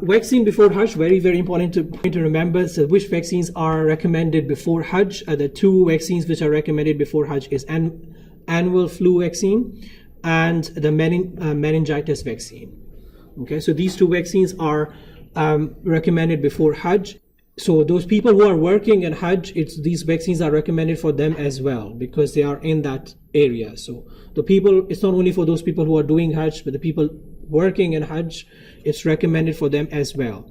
Vaccine before Hajj, very important to remember. So which vaccines are recommended before Hajj? The two vaccines which are recommended before Hajj is annual flu vaccine and the meningitis vaccine. Okay, so these two vaccines are recommended before Hajj. So those people who are working in Hajj, these vaccines are recommended for them as well because they are in that area. So the people, it's not only for those people who are doing Hajj, but the people working in Hajj, it's recommended for them as well.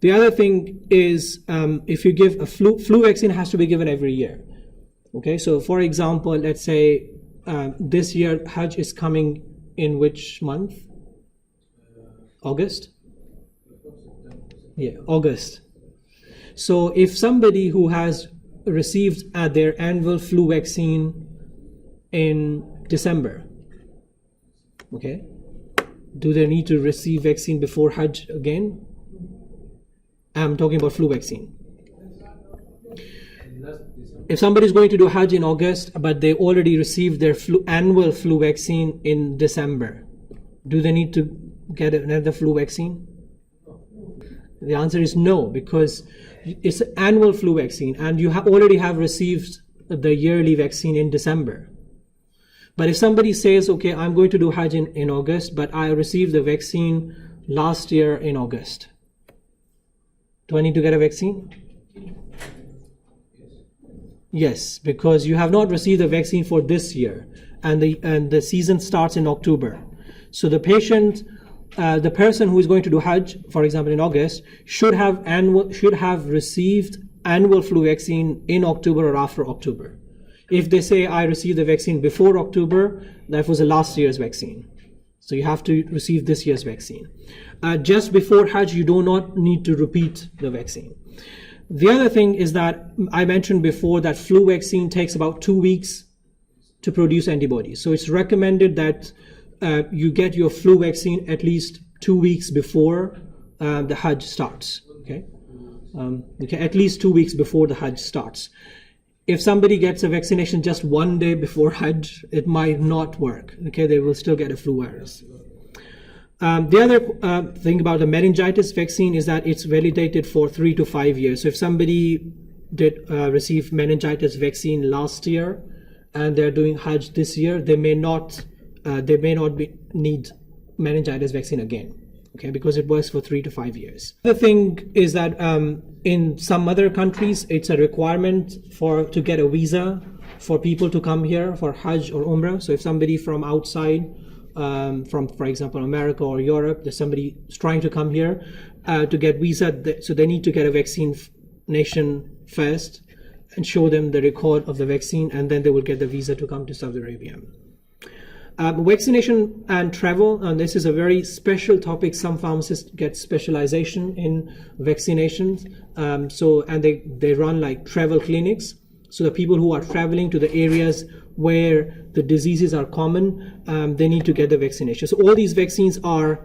The other thing is if you give a flu vaccine has to be given every year. Okay, so for example, let's say this year Hajj is coming in which month? August? Yeah, August. So if somebody who has received their annual flu vaccine in December, okay, do they need to receive vaccine before Hajj again? I'm talking about flu vaccine. If somebody is going to do Hajj in August, but they already received their annual flu vaccine in December, do they need to get another flu vaccine? The answer is no, because it's an annual flu vaccine and you already have received the yearly vaccine in December. But if somebody says, okay, I'm going to do Hajj in August, but I received the vaccine last year in August, do I need to get a vaccine? Yes, because you have not received the vaccine for this year and the season starts in October. So the person who is going to do Hajj, for example in August, should have received annual flu vaccine in October or after October. If they say I received the vaccine before October, that was the last year's vaccine. So you have to receive this year's vaccine. Just before Hajj, you do not need to repeat the vaccine. The other thing is that I mentioned before that flu vaccine takes about 2 weeks to produce antibodies. So it's recommended that you get your flu vaccine at least 2 weeks before the Hajj starts. Okay, at least 2 weeks before the Hajj starts. If somebody gets a vaccination just 1 day before Hajj, it might not work. Okay, they will still get a flu virus. The other thing about the meningitis vaccine is that it's validated for 3 to 5 years. So if somebody did receive meningitis vaccine last year and they're doing Hajj this year, they may not need meningitis vaccine again. Okay, because it works for 3 to 5 years. The thing is that in some other countries, it's a requirement to get a visa for people to come here for Hajj or Umrah. So if somebody from outside, from, for example, America or Europe, there's somebody trying to come here to get visa, so they need to get a vaccination first and show them the record of the vaccine, and then they will get the visa to come to Saudi Arabia. Vaccination and travel, and this is a very special topic. Some pharmacists get specialization in vaccinations, and they run like travel clinics. So the people who are traveling to the areas where the diseases are common, they need to get the vaccination. So all these vaccines are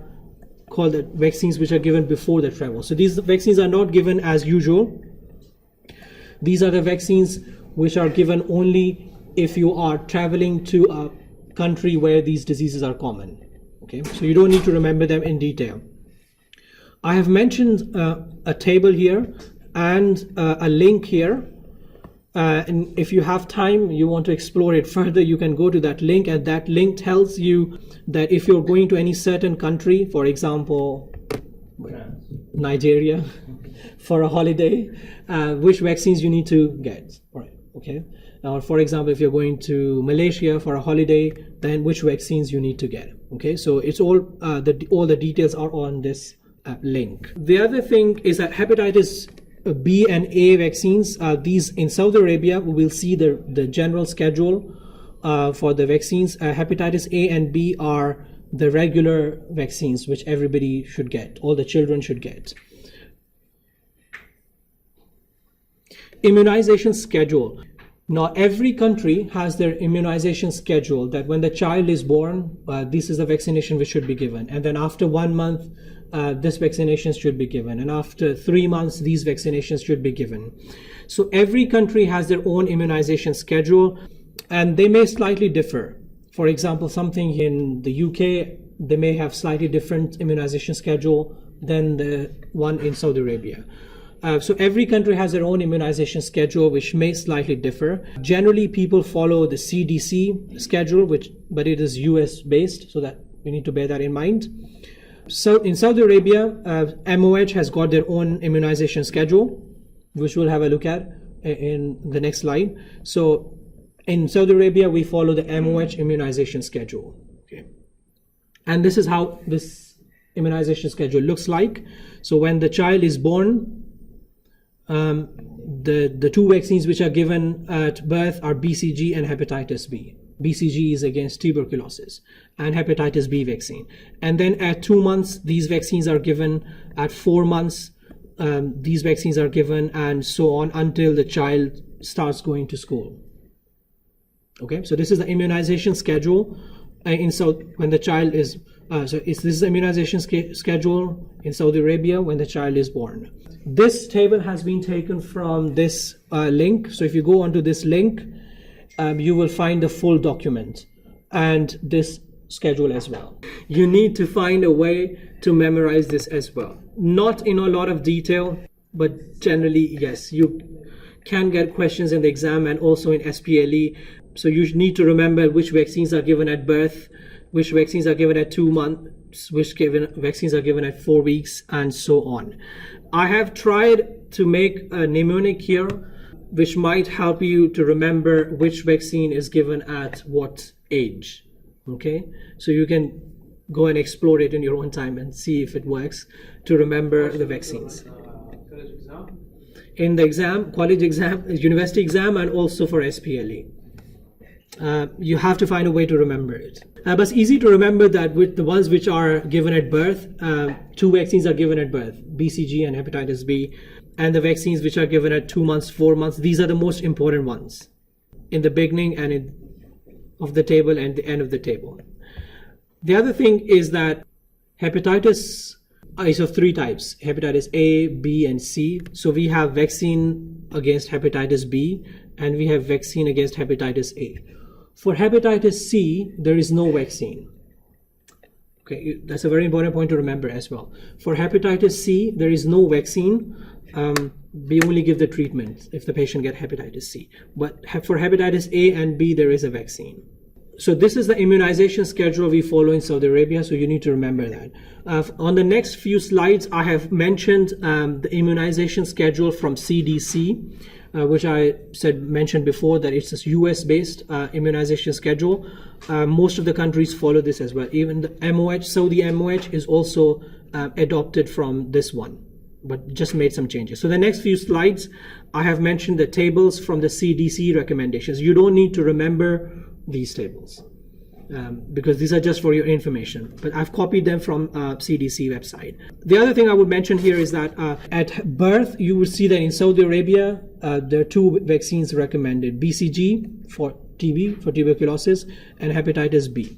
called the vaccines which are given before the travel. So these vaccines are not given as usual. These are the vaccines which are given only if you are traveling to a country where these diseases are common. Okay, so you don't need to remember them in detail. I have mentioned a table here and a link here. And if you have time, you want to explore it further, you can go to that link, and that link tells you that if you're going to any certain country, for example, Nigeria, for a holiday, which vaccines you need to get. Right, okay. Now, for example, if you're going to Malaysia for a holiday, then which vaccines you need to get. Okay, so it's all the details are on this link. The other thing is that hepatitis B and A vaccines, these in Saudi Arabia, we will see the general schedule for the vaccines. Hepatitis A and B are the regular vaccines which everybody should get, all the children should get. Immunization schedule. Now every country has their immunization schedule, that when the child is born, this is the vaccination which should be given, and then after 1 month this vaccination should be given, and after 3 months these vaccinations should be given. So every country has their own immunization schedule, and they may slightly differ. For example, something in the UK, they may have slightly different immunization schedule than the one in Saudi Arabia. So every country has their own immunization schedule, which may slightly differ. Generally, people follow the CDC schedule, but it is US based, so that we need to bear that in mind. So in Saudi Arabia, MOH has got their own immunization schedule, which we'll have a look at in the next slide. So in Saudi Arabia, we follow the MOH immunization schedule. Okay. And this is how this immunization schedule looks like. So when the child is born, the two vaccines which are given at birth are BCG and hepatitis B. BCG is against tuberculosis, and hepatitis B vaccine. And then at 2 months, these vaccines are given. At 4 months, these vaccines are given, and so on until the child starts going to school. Okay, so this is the immunization schedule when the child is. This is the immunization schedule in Saudi Arabia when the child is born. This table has been taken from this link. So if you go onto this link, you will find the full document and this schedule as well. You need to find a way to memorize this as well. Not in a lot of detail, but generally, yes, you can get questions in the exam and also in SPLE. So you need to remember which vaccines are given at birth, which vaccines are given at 2 months, which vaccines are given at 4 weeks, and so on. I have tried to make a mnemonic here, which might help you to remember which vaccine is given at what age. Okay, so you can go and explore it in your own time and see if it works to remember the vaccines. In the exam, college exam, university exam, and also for SPLE. You have to find a way to remember it. But it's easy to remember that with the ones which are given at birth, 2 vaccines are given at birth, BCG and hepatitis B, and the vaccines which are given at 2 months, 4 months, these are the most important ones in the beginning and of the table and the end of the table. The other thing is that hepatitis is of 3 types, hepatitis A, B, and C. So we have vaccine against hepatitis B, and we have vaccine against hepatitis A. For hepatitis C, there is no vaccine. Okay, that's a very important point to remember as well. For hepatitis C, there is no vaccine. We only give the treatment if the patient gets hepatitis C. But for hepatitis A and B, there is a vaccine. So this is the immunization schedule we follow in Saudi Arabia, so you need to remember that. On the next few slides, I have mentioned the immunization schedule from CDC, which I mentioned before that it's a US-based immunization schedule. Most of the countries follow this as well. Even the MOH, Saudi MOH is also adopted from this one, but just made some changes. So the next few slides, I have mentioned the tables from the CDC recommendations. You don't need to remember these tables because these are just for your information, but I've copied them from CDC website. The other thing I would mention here is that at birth, you will see that in Saudi Arabia, there are 2 vaccines recommended, BCG for TB, for tuberculosis, and hepatitis B.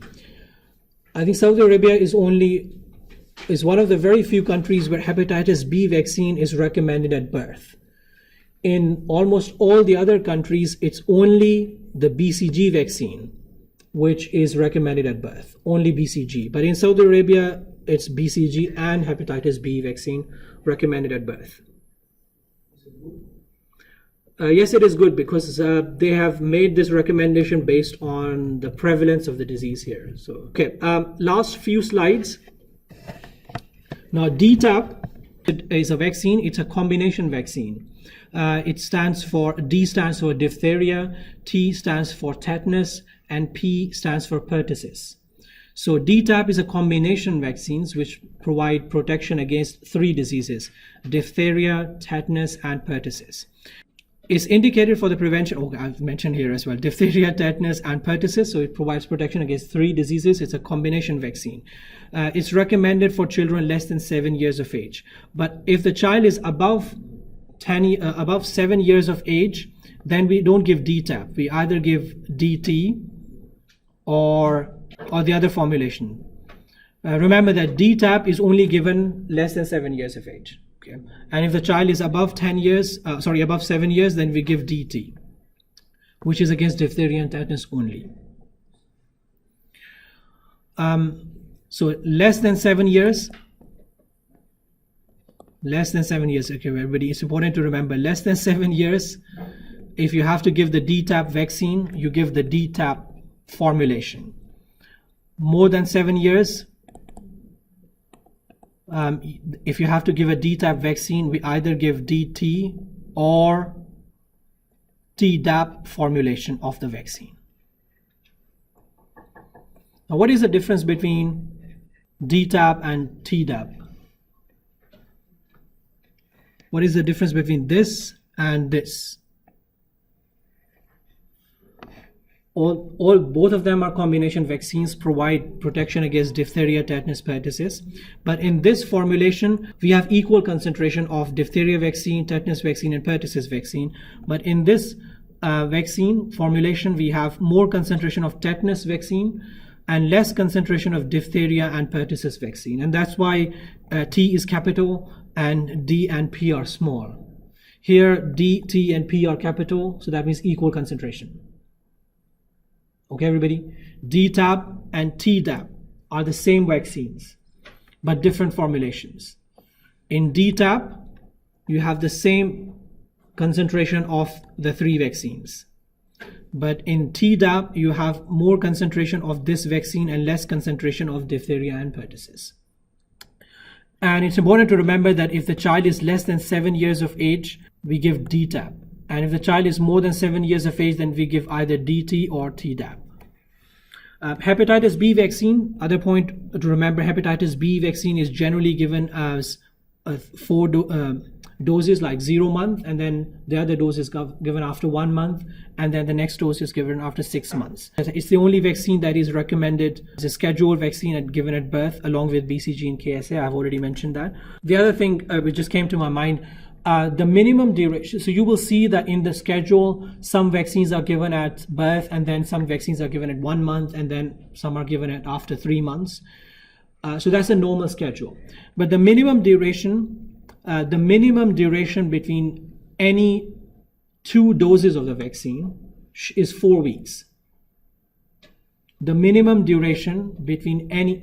I think Saudi Arabia is one of the very few countries where hepatitis B vaccine is recommended at birth. In almost all the other countries, it's only the BCG vaccine which is recommended at birth, only BCG. But in Saudi Arabia, it's BCG and hepatitis B vaccine recommended at birth. Yes, it is good because they have made this recommendation based on the prevalence of the disease here. So, okay, last few slides. Now, DTaP is a vaccine. It's a combination vaccine. D stands for diphtheria, T stands for tetanus, and P stands for pertussis. So DTaP is a combination vaccines which provide protection against 3 diseases, diphtheria, tetanus, and pertussis. It's indicated for the prevention, I've mentioned here as well, diphtheria, tetanus, and pertussis. So it provides protection against 3 diseases. It's a combination vaccine. It's recommended for children less than 7 years of age. But if the child is above 7 years of age, then we don't give DTaP. We either give DT or the other formulation. Remember that DTaP is only given less than 7 years of age. Okay? And if the child is above 7 years, then we give DT, which is against diphtheria and tetanus only. So less than 7 years, Less than 7 years. Okay, everybody, it's important to remember, less than 7 years, if you have to give the DTaP vaccine, you give the DTaP formulation. More than 7 years, if you have to give a DTaP vaccine, we either give DT or Tdap formulation of the vaccine. Now, what is the difference between DTaP and Tdap? What is the difference between this and this? Both of them are combination vaccines, provide protection against diphtheria, tetanus, pertussis. But in this formulation, we have equal concentration of diphtheria vaccine, tetanus vaccine, and pertussis vaccine. But in this vaccine formulation, we have more concentration of tetanus vaccine and less concentration of diphtheria and pertussis vaccine. And that's why T is capital and D and P are small. Here, D, T, and P are capital, so that means equal concentration. Okay, everybody? DTaP and Tdap are the same vaccines, but different formulations. In DTaP, you have the same concentration of the 3 vaccines. But in Tdap, you have more concentration of this vaccine and less concentration of diphtheria and pertussis. And it's important to remember that if the child is less than 7 years of age, we give DTaP. And if the child is more than 7 years of age, then we give either DT or Tdap. Hepatitis B vaccine, other point to remember, hepatitis B vaccine is generally given as 4 doses, like 0 month, and then the other dose is given after 1 month, and then the next dose is given after 6 months. It's the only vaccine that is recommended as a scheduled vaccine and given at birth, along with BCG and KSA. I've already mentioned that. The other thing which just came to my mind, the minimum duration. So you will see that in the schedule, some vaccines are given at birth, and then some vaccines are given at 1 month, and then some are given at after 3 months. So that's a normal schedule. But the minimum duration between any 2 doses of the vaccine is 4 weeks. The minimum duration between any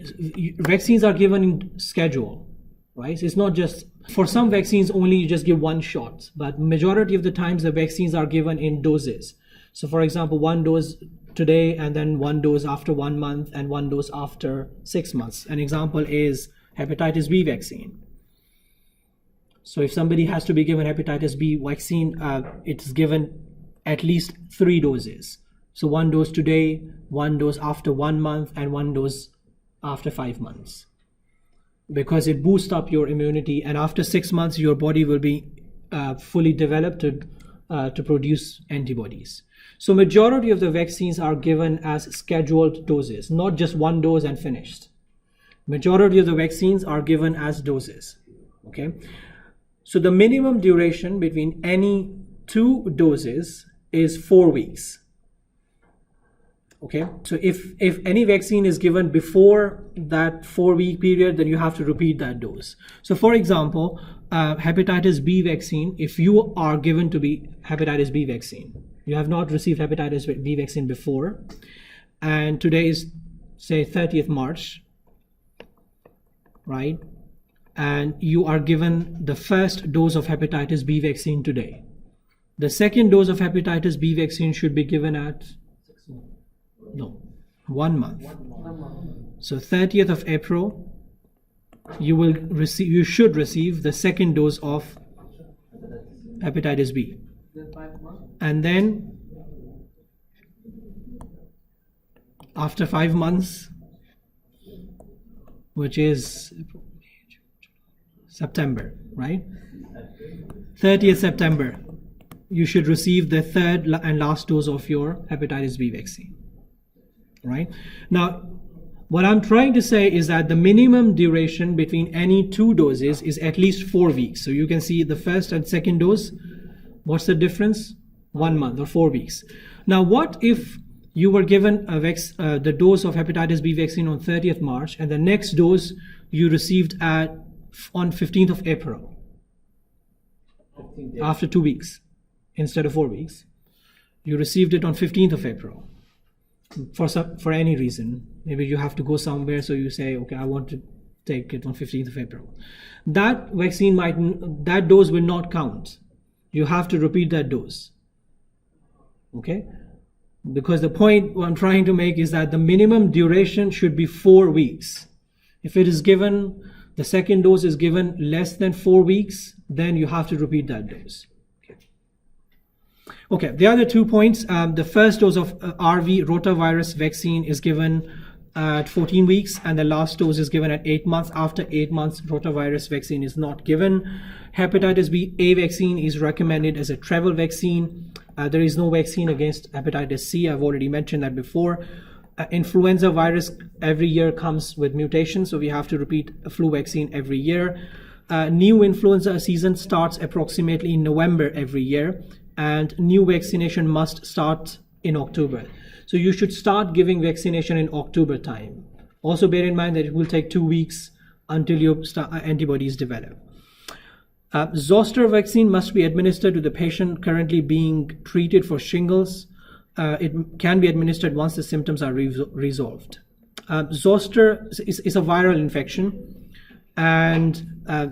vaccines are given in schedule, right? So it's not just for some vaccines only you just give 1 shot, but majority of the times the vaccines are given in doses. So for example, 1 dose today, and then 1 dose after 1 month, and 1 dose after 6 months. An example is hepatitis B vaccine. So if somebody has to be given hepatitis B vaccine, it's given at least 3 doses. So 1 dose today, 1 dose after 1 month, and 1 dose after 5 months. Because it boosts up your immunity, and after 6 months your body will be fully developed to produce antibodies. So majority of the vaccines are given as scheduled doses, not just 1 dose and finished. Majority of the vaccines are given as doses. Okay. So the minimum duration between any 2 doses is 4 weeks. Okay, so if any vaccine is given before that 4-week period, then you have to repeat that dose. So for example, hepatitis B vaccine, if you are given to be hepatitis B vaccine, you have not received hepatitis B vaccine before, and today is, say, 30th March, right? And you are given the first dose of hepatitis B vaccine today. The second dose of hepatitis B vaccine should be given at 1 month. So 30th of April, you should receive the second dose of hepatitis B. And then after 5 months, which is September, right? 30th September, you should receive the third and last dose of your hepatitis B vaccine, right? Now, what I'm trying to say is that the minimum duration between any 2 doses is at least 4 weeks. So you can see the first and second dose. What's the difference? 1 month or 4 weeks. Now, what if you were given the dose of hepatitis B vaccine on 30th March, and the next dose you received on 15th of April, after 2 weeks instead of 4 weeks? You received it on 15th of April for any reason. Maybe you have to go somewhere, so you say, okay, I want to take it on 15th of April. That vaccine that dose will not count. You have to repeat that dose. Okay? Because the point I'm trying to make is that the minimum duration should be 4 weeks. If it is given, the second dose is given less than 4 weeks, then you have to repeat that dose. Okay, the other 2 points. The first dose of RV rotavirus vaccine is given at 14 weeks, and the last dose is given at 8 months. After 8 months, rotavirus vaccine is not given. Hepatitis A vaccine is recommended as a travel vaccine. There is no vaccine against hepatitis C. I've already mentioned that before. Influenza virus every year comes with mutations, so we have to repeat a flu vaccine every year. New influenza season starts approximately in November every year, and new vaccination must start in October. So you should start giving vaccination in October time. Also bear in mind that it will take 2 weeks until your antibodies develop. Zoster vaccine must be administered to the patient currently being treated for shingles. It can be administered once the symptoms are resolved. Zoster is a viral infection, and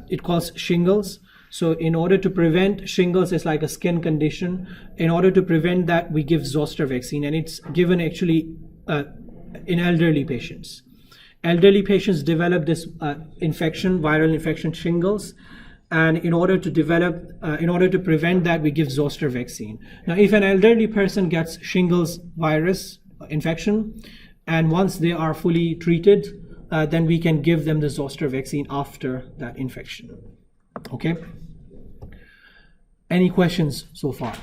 it causes shingles. So in order to prevent shingles, is like a skin condition. In order to prevent that, we give Zoster vaccine, and it's given actually in elderly patients. Elderly patients develop this infection, viral infection, shingles, and in order to prevent that, we give Zoster vaccine. Now, if an elderly person gets shingles virus infection, and once they are fully treated, then we can give them the Zoster vaccine after that infection. Okay? Any questions so far?